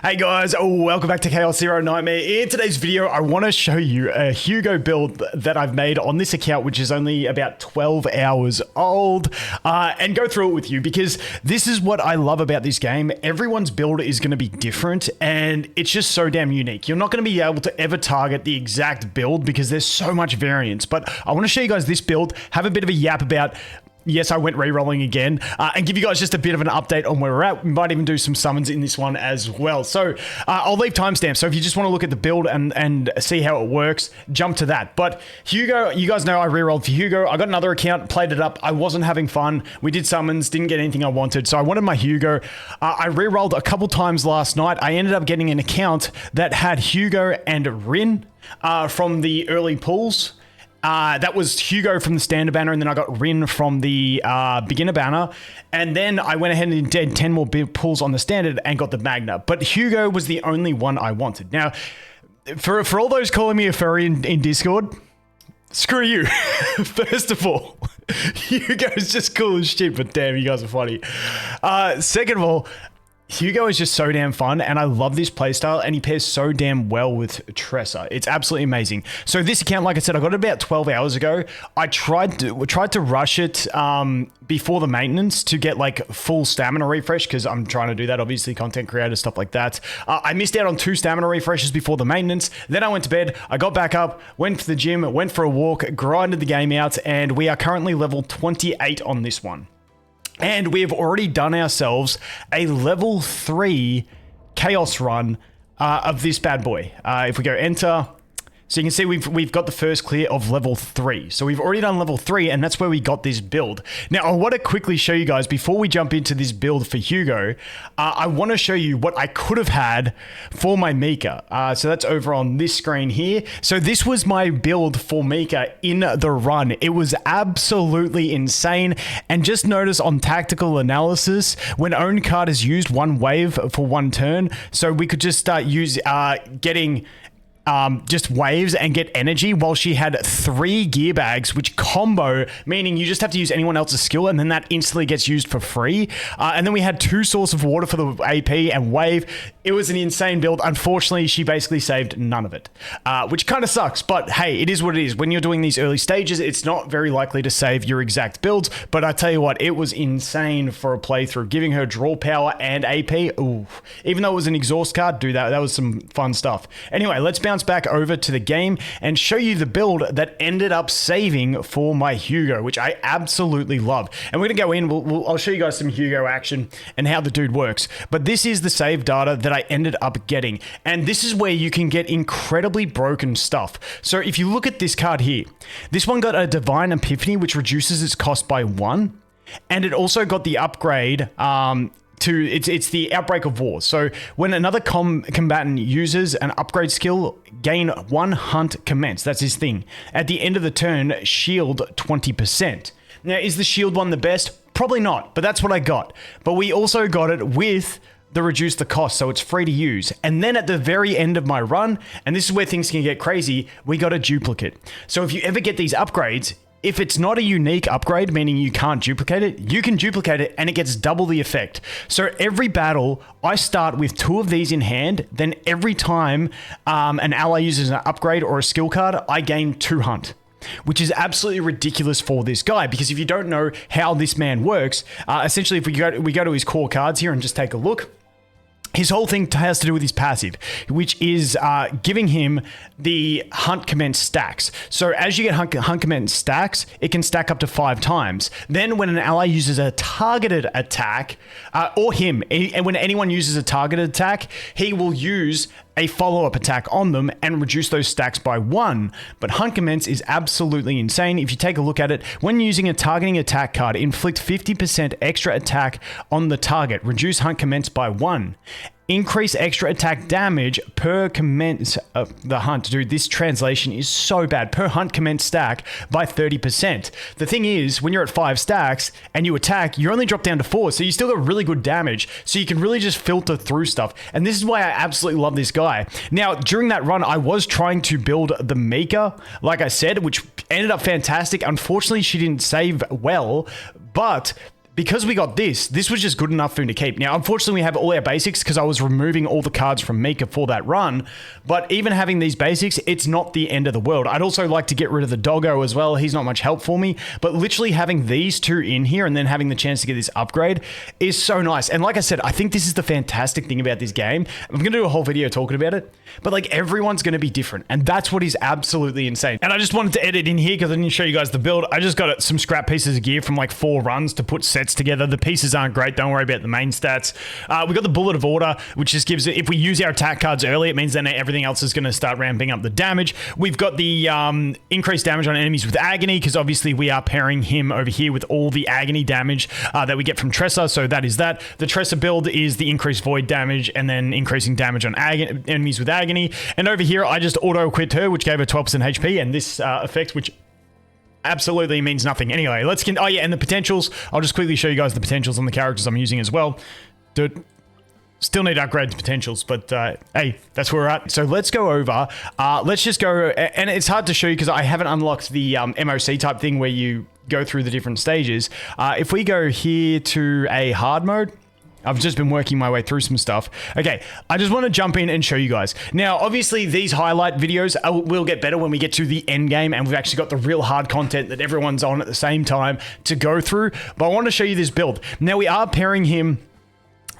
Hey guys, welcome back to Chaos Zero Nightmare. In today's video, I want to show you a Hugo build that I've made on this account, which is only about 12 hours old, and go through it with you because this is what I love about this game. Everyone's build is going to be different, and it's just so damn unique. You're not going to be able to ever target the exact build because there's so much variance, but I want to show you guys this build, have a bit of a yap about. Yes, I went re-rolling again, and give you guys just a bit of an update on where we're at. We might even do some summons in this one as well. So I'll leave timestamps. So if you just want to look at the build and see how it works, jump to that. But Hugo, you guys know I re-rolled for Hugo. I got another account, played it up. I wasn't having fun. We did summons, didn't get anything I wanted. So I wanted my Hugo. I re-rolled a couple times last night. I ended up getting an account that had Hugo and Rin from the early pools. That was Hugo from the standard banner, and then I got Rin from the beginner banner, and then I went ahead and did 10 more pulls on the standard and got the Magna. But Hugo was the only one I wanted. Now, for all those calling me a furry in Discord, screw you. First of all, Hugo's just cool as shit, but damn, you guys are funny. Second of all, Hugo is just so damn fun, and I love this playstyle, and he pairs so damn well with Tressa. It's absolutely amazing. So this account, like I said, I got it about 12 hours ago. I tried to rush it before the maintenance to get like full stamina refresh, because I'm trying to do that, obviously, content creator, stuff like that. I missed out on 2 stamina refreshes before the maintenance. Then I went to bed, I got back up, went to the gym, went for a walk, grinded the game out, and we are currently level 28 on this one. And we have already done ourselves a level 3 chaos run of this bad boy. If we go enter, so you can see we've got the first clear of level 3. So we've already done level 3, and that's where we got this build. Now, I want to quickly show you guys, before we jump into this build for Hugo, I want to show you what I could have had for my Mika. So that's over on this screen here. So this was my build for Mika in the run. It was absolutely insane. And just notice on tactical analysis, when own card is used, 1 wave for 1 turn. So we could just start getting just waves and get energy, while she had 3 gear bags, which combo, meaning you just have to use anyone else's skill, and then that instantly gets used for free. And then we had 2 source of water for the AP and wave. It was an insane build. Unfortunately, she basically saved none of it, which kind of sucks, but hey, it is what it is. When you're doing these early stages, it's not very likely to save your exact builds, but I tell you what, it was insane for a playthrough, giving her draw power and AP. Ooh, even though it was an exhaust card, dude, that was some fun stuff. Anyway, let's bounce back over to the game and show you the build that ended up saving for my Hugo, which I absolutely love. And we're gonna go in, I'll show you guys some Hugo action and how the dude works. But this is the save data that I ended up getting, and this is where you can get incredibly broken stuff. So if you look at this card here, this one got a Divine Epiphany, which reduces its cost by 1, and it also got the upgrade it's the Outbreak of War. So when another combatant uses an upgrade skill, gain 1 hunt commence. That's his thing. At the end of the turn, shield 20%. Now, is the shield one the best? Probably not, but that's what I got. But we also got it with the reduce the cost, so it's free to use. And then at the very end of my run, and this is where things can get crazy, we got a duplicate. So if you ever get these upgrades, if it's not a unique upgrade, meaning you can't duplicate it, you can duplicate it and it gets double the effect. So every battle, I start with 2 of these in hand, then every time an ally uses an upgrade or a skill card, I gain 2 hunt, which is absolutely ridiculous for this guy, because if you don't know how this man works, essentially if we go to his core cards here and just take a look, his whole thing has to do with his passive, which is giving him the Hunt Commence stacks. So as you get Hunt Commence stacks, it can stack up to 5 times. Then when an ally uses a targeted attack, or him, and when anyone uses a targeted attack, he will use a follow-up attack on them and reduce those stacks by 1. But Hunt Commence is absolutely insane. If you take a look at it, when using a targeting attack card, inflict 50% extra attack on the target, reduce Hunt Commence by 1. Increase extra attack damage per commence of the hunt. Dude, this translation is so bad. Per hunt commence stack by 30%. The thing is, when you're at 5 stacks and you attack, you only drop down to 4, so you still got really good damage. So you can really just filter through stuff. And this is why I absolutely love this guy. Now, during that run, I was trying to build the Mika, like I said, which ended up fantastic. Unfortunately, she didn't save well, but because we got this was just good enough for him to keep. Now, unfortunately, we have all our basics because I was removing all the cards from Mika for that run. But even having these basics, it's not the end of the world. I'd also like to get rid of the doggo as well. He's not much help for me. But literally having these two in here and then having the chance to get this upgrade is so nice. And like I said, I think this is the fantastic thing about this game. I'm going to do a whole video talking about it. But like everyone's going to be different. And that's what is absolutely insane. And I just wanted to edit in here because I didn't show you guys the build. I just got some scrap pieces of gear from like 4 runs to put sets together. The pieces aren't great. Don't worry about the main stats. We got the Bullet of Order, which just gives it, if we use our attack cards early, it means then everything else is going to start ramping up the damage. We've got the increased damage on enemies with Agony, because obviously we are pairing him over here with all the Agony damage that we get from Tressa, so that is that. The Tressa build is the increased Void damage and then increasing damage on enemies with Agony. And over here, I just auto-quit her, which gave her 12% HP, and this effect, which absolutely means nothing. Anyway, let's get... Oh, yeah, and the potentials. I'll just quickly show you guys the potentials on the characters I'm using as well. Dude, still need to upgrade the potentials, but hey, that's where we're at. So let's go over. Let's just go... And it's hard to show you because I haven't unlocked the MOC type thing where you go through the different stages. If we go here to a hard mode... I've just been working my way through some stuff. Okay, I just want to jump in and show you guys. Now, obviously, these highlight videos will get better when we get to the end game and we've actually got the real hard content that everyone's on at the same time to go through. But I want to show you this build. Now, we are pairing him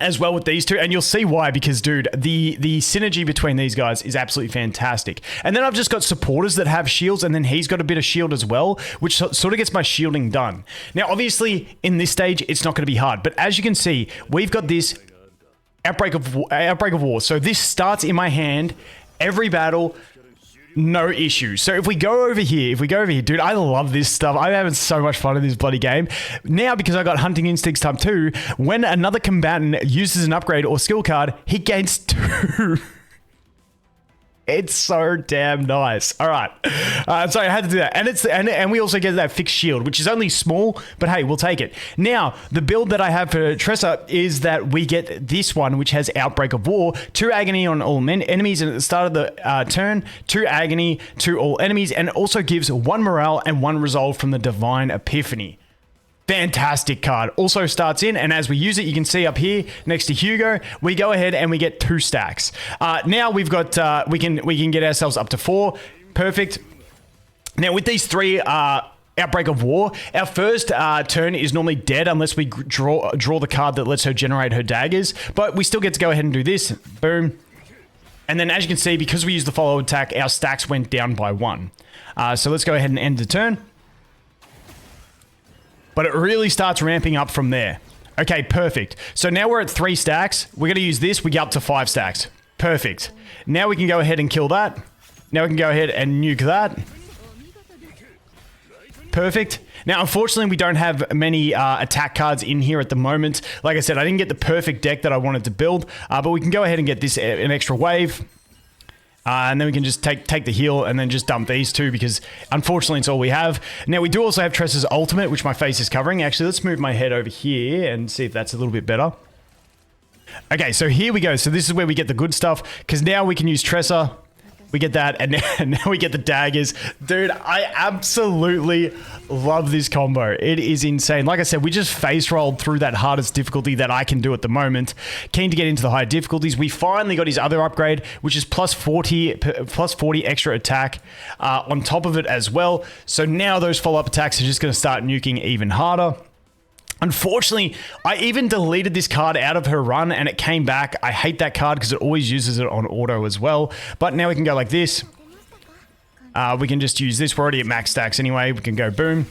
as well with these two, and you'll see why, because dude, the synergy between these guys is absolutely fantastic. And then I've just got supporters that have shields, and then he's got a bit of shield as well, which sort of gets my shielding done. Now obviously in this stage it's not going to be hard, but as you can see, we've got this outbreak of war. So this starts in my hand every battle, no issue. So if we go over here, dude, I love this stuff. I'm having so much fun in this bloody game. Now, because I got Hunting Instincts type 2, when another combatant uses an upgrade or skill card, he gains 2. It's so damn nice. All right. So I had to do that. And we also get that fixed shield, which is only small, but hey, we'll take it. Now, the build that I have for Tressa is that we get this one, which has Outbreak of War, 2 Agony on all enemies, and at the start of the turn, 2 Agony to all enemies, and it also gives 1 Morale and 1 Resolve from the Divine Epiphany. Fantastic card. Also starts in, and as we use it, you can see up here next to Hugo, we go ahead and we get 2 stacks. Now we've got we can get ourselves up to 4. Perfect. Now with these 3 Outbreak of War, our first turn is normally dead unless we draw the card that lets her generate her daggers, but we still get to go ahead and do this. Boom. And then as you can see, because we use the follow attack, our stacks went down by 1. So let's go ahead and end the turn. But it really starts ramping up from there. Okay, perfect. So now we're at 3 stacks. We're going to use this. We get up to 5 stacks. Perfect. Now we can go ahead and kill that. Now we can go ahead and nuke that. Perfect. Now, unfortunately, we don't have many attack cards in here at the moment. Like I said, I didn't get the perfect deck that I wanted to build, but we can go ahead and get this an extra wave. And then we can just take the heal and then just dump these 2 because unfortunately it's all we have. Now we do also have Tressa's ultimate, which my face is covering. Actually, let's move my head over here and see if that's a little bit better. Okay, so here we go. So this is where we get the good stuff because now we can use Tressa. We get that, and now we get the daggers. Dude, I absolutely love this combo. It is insane. Like I said, we just face rolled through that hardest difficulty that I can do at the moment. Keen to get into the higher difficulties. We finally got his other upgrade, which is plus 40 extra attack on top of it as well. So now those follow-up attacks are just going to start nuking even harder. Unfortunately, I even deleted this card out of her run and it came back. I hate that card because it always uses it on auto as well. But now we can go like this. We can just use this. We're already at max stacks anyway. We can go boom.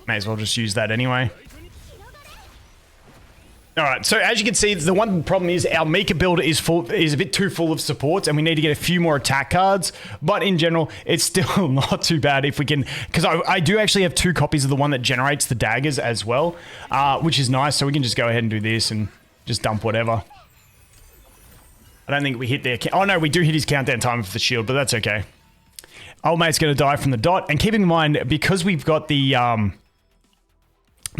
May as well just use that anyway. All right, so as you can see, the one problem is our Mika build is a bit too full of supports and we need to get a few more attack cards. But in general, it's still not too bad if we can, because I do actually have 2 copies of the one that generates the daggers as well, which is nice. So we can just go ahead and do this and just dump whatever. I don't think we hit their... Oh no, we do hit his countdown timer for the shield, but that's okay. Old mate's going to die from the dot. And keeping in mind, because we've got the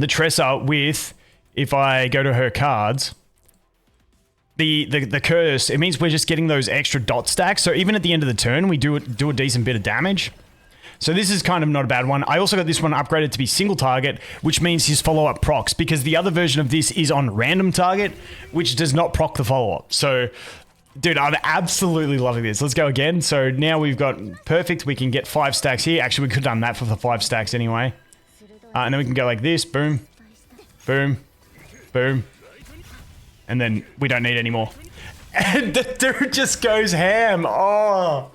Tressa with... If I go to her cards, the curse, it means we're just getting those extra dot stacks. So even at the end of the turn, we do a decent bit of damage. So this is kind of not a bad one. I also got this one upgraded to be single target, which means his follow-up procs, because the other version of this is on random target, which does not proc the follow-up. So, dude, I'm absolutely loving this. Let's go again. So now we've got perfect. We can get 5 stacks here. Actually, we could have done that for the 5 stacks anyway. And then we can go like this. Boom. Boom. Boom. And then we don't need any more. And the dude just goes ham. Oh.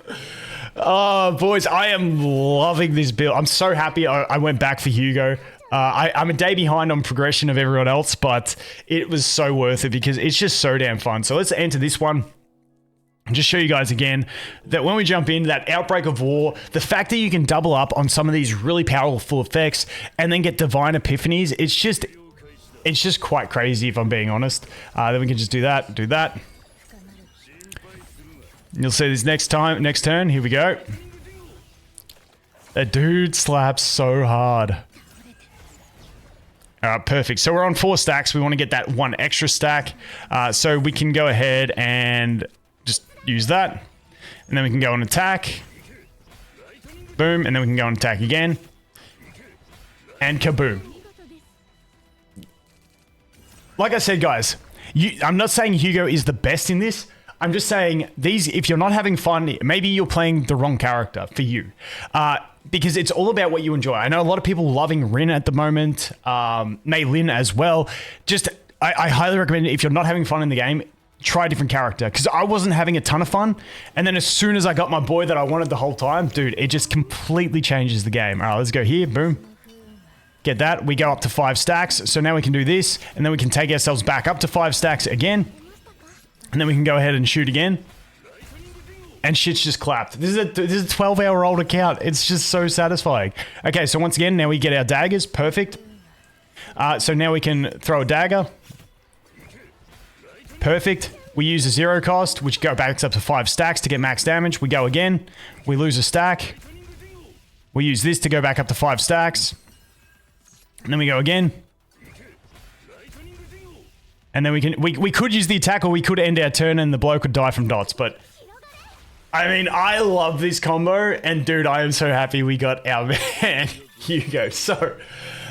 Oh, boys, I am loving this build. I'm so happy I went back for Hugo. I'm a day behind on progression of everyone else, but it was so worth it because it's just so damn fun. So let's enter this one. And just show you guys again that when we jump in, that Outbreak of War, the fact that you can double up on some of these really powerful effects and then get divine epiphanies, it's just quite crazy if I'm being honest. Then we can just do that, do that. You'll see this next turn. Here we go. That dude slaps so hard. All right, perfect. So we're on 4 stacks. We want to get that 1 extra stack. So we can go ahead and just use that. And then we can go and attack. Boom. And then we can go and attack again. And kaboom. Like I said, guys, I'm not saying Hugo is the best in this. I'm just saying these, if you're not having fun, maybe you're playing the wrong character for you. Because it's all about what you enjoy. I know a lot of people loving Rin at the moment, Mei Lin as well. Just, I highly recommend if you're not having fun in the game, try a different character. Because I wasn't having a ton of fun. And then as soon as I got my boy that I wanted the whole time, dude, it just completely changes the game. All right, let's go here. Boom. Get that. We go up to 5 stacks. So now we can do this. And then we can take ourselves back up to 5 stacks again. And then we can go ahead and shoot again. And shit's just clapped. This is a 12-hour-old account. It's just so satisfying. Okay, so once again, now we get our daggers. Perfect. So now we can throw a dagger. Perfect. We use a 0 cost, which go back up to 5 stacks to get max damage. We go again. We lose a stack. We use this to go back up to 5 stacks. And then we go again. And then we could use the attack, or we could end our turn and the bloke could die from dots. But I mean, I love this combo, and dude, I am so happy we got our man Hugo. So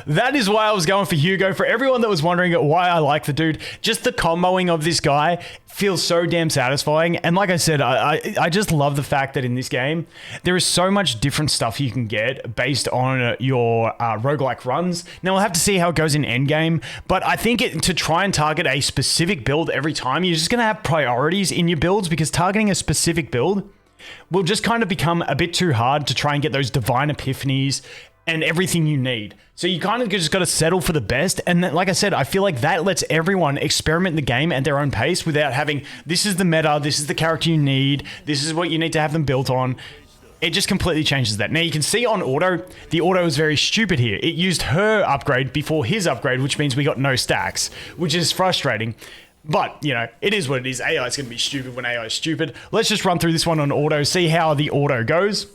that is why I was going for Hugo. For everyone that was wondering why I like the dude, just the comboing of this guy feels so damn satisfying. And like I said, I just love the fact that in this game, there is so much different stuff you can get based on your roguelike runs. Now, we'll have to see how it goes in endgame, but I think to try and target a specific build every time, you're just going to have priorities in your builds, because targeting a specific build will just kind of become a bit too hard to try and get those divine epiphanies and everything you need. So you kind of just got to settle for the best. And then, like I said, I feel like that lets everyone experiment the game at their own pace without having, this is the meta, this is the character you need, this is what you need to have them built on. It just completely changes that. Now you can see on auto, the auto is very stupid here. It used her upgrade before his upgrade, which means we got no stacks, which is frustrating. But, you know, it is what it is. AI is going to be stupid when AI is stupid. Let's just run through this one on auto, see how the auto goes.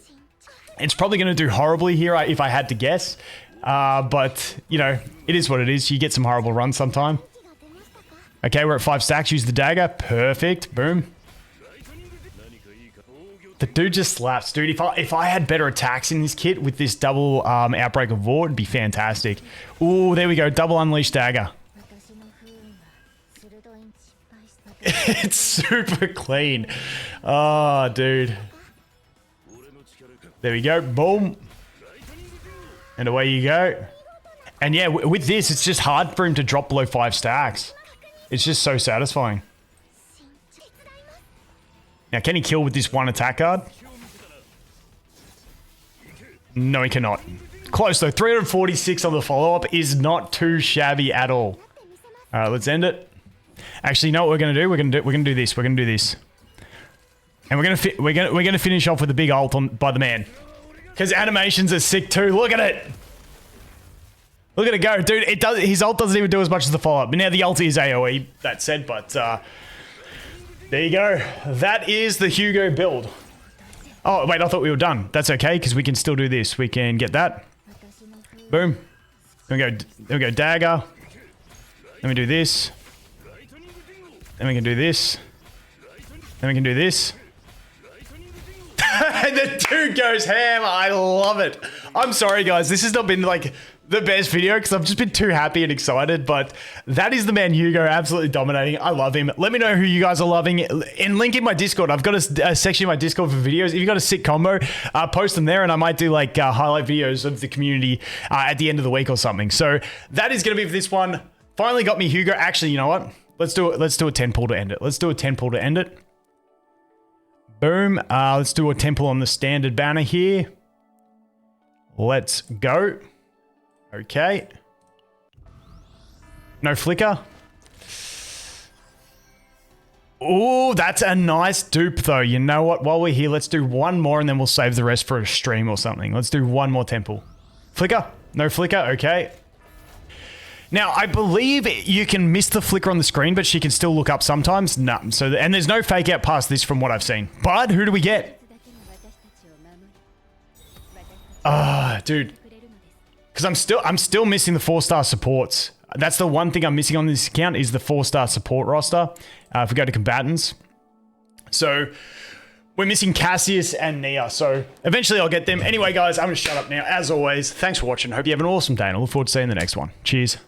It's probably going to do horribly here if I had to guess. But, you know, it is what it is. You get some horrible runs sometime. Okay, we're at 5 stacks. Use the dagger. Perfect. Boom. The dude just slaps. Dude, if I had better attacks in this kit with this double Outbreak of War, it'd be fantastic. Ooh, there we go. Double Unleashed Dagger. It's super clean. Oh, dude. There we go. Boom. And away you go. And yeah, with this, it's just hard for him to drop below 5 stacks. It's just so satisfying. Now, can he kill with this 1 attack card? No, he cannot. Close though. 346 on the follow-up is not too shabby at all. All right, let's end it. Actually, you know what we're gonna do? We're gonna do this. We're gonna do this. And we're gonna finish off with a big ult by the man, because animations are sick too. Look at it. Look at it go, dude. It does. His ult doesn't even do as much as the follow up. But now the ult is AOE. That said, but there you go. That is the Hugo build. Oh wait, I thought we were done. That's okay, because we can still do this. We can get that. Boom. Then we go dagger. Then we do this. Then we can do this. Then we can do this. And the dude goes ham. I love it. I'm sorry, guys. This has not been like the best video because I've just been too happy and excited, but that is the man Hugo, absolutely dominating. I love him. Let me know who you guys are loving. And link in my Discord. I've got a section in my Discord for videos. If you've got a sick combo, post them there, and I might do like highlight videos of the community at the end of the week or something. So that is going to be for this one. Finally got me Hugo. Actually, you know what? Let's do it. Let's do a 10 pull to end it. Let's do a 10 pull to end it. Boom. Let's do a 10 pull on the standard banner here. Let's go. Okay. No flicker. Oh, that's a nice dupe though. You know what? While we're here, let's do one more and then we'll save the rest for a stream or something. Let's do one more temple. Flicker? No flicker? Okay. Now, I believe you can miss the flicker on the screen, but she can still look up sometimes. No. So, and there's no fake out past this from what I've seen. But who do we get? Dude. Because I'm still missing the 4-star supports. That's the one thing I'm missing on this account is the 4-star support roster. If we go to combatants. So we're missing Cassius and Nia. So eventually I'll get them. Anyway, guys, I'm going to shut up now. As always, thanks for watching. Hope you have an awesome day and I look forward to seeing the next one. Cheers.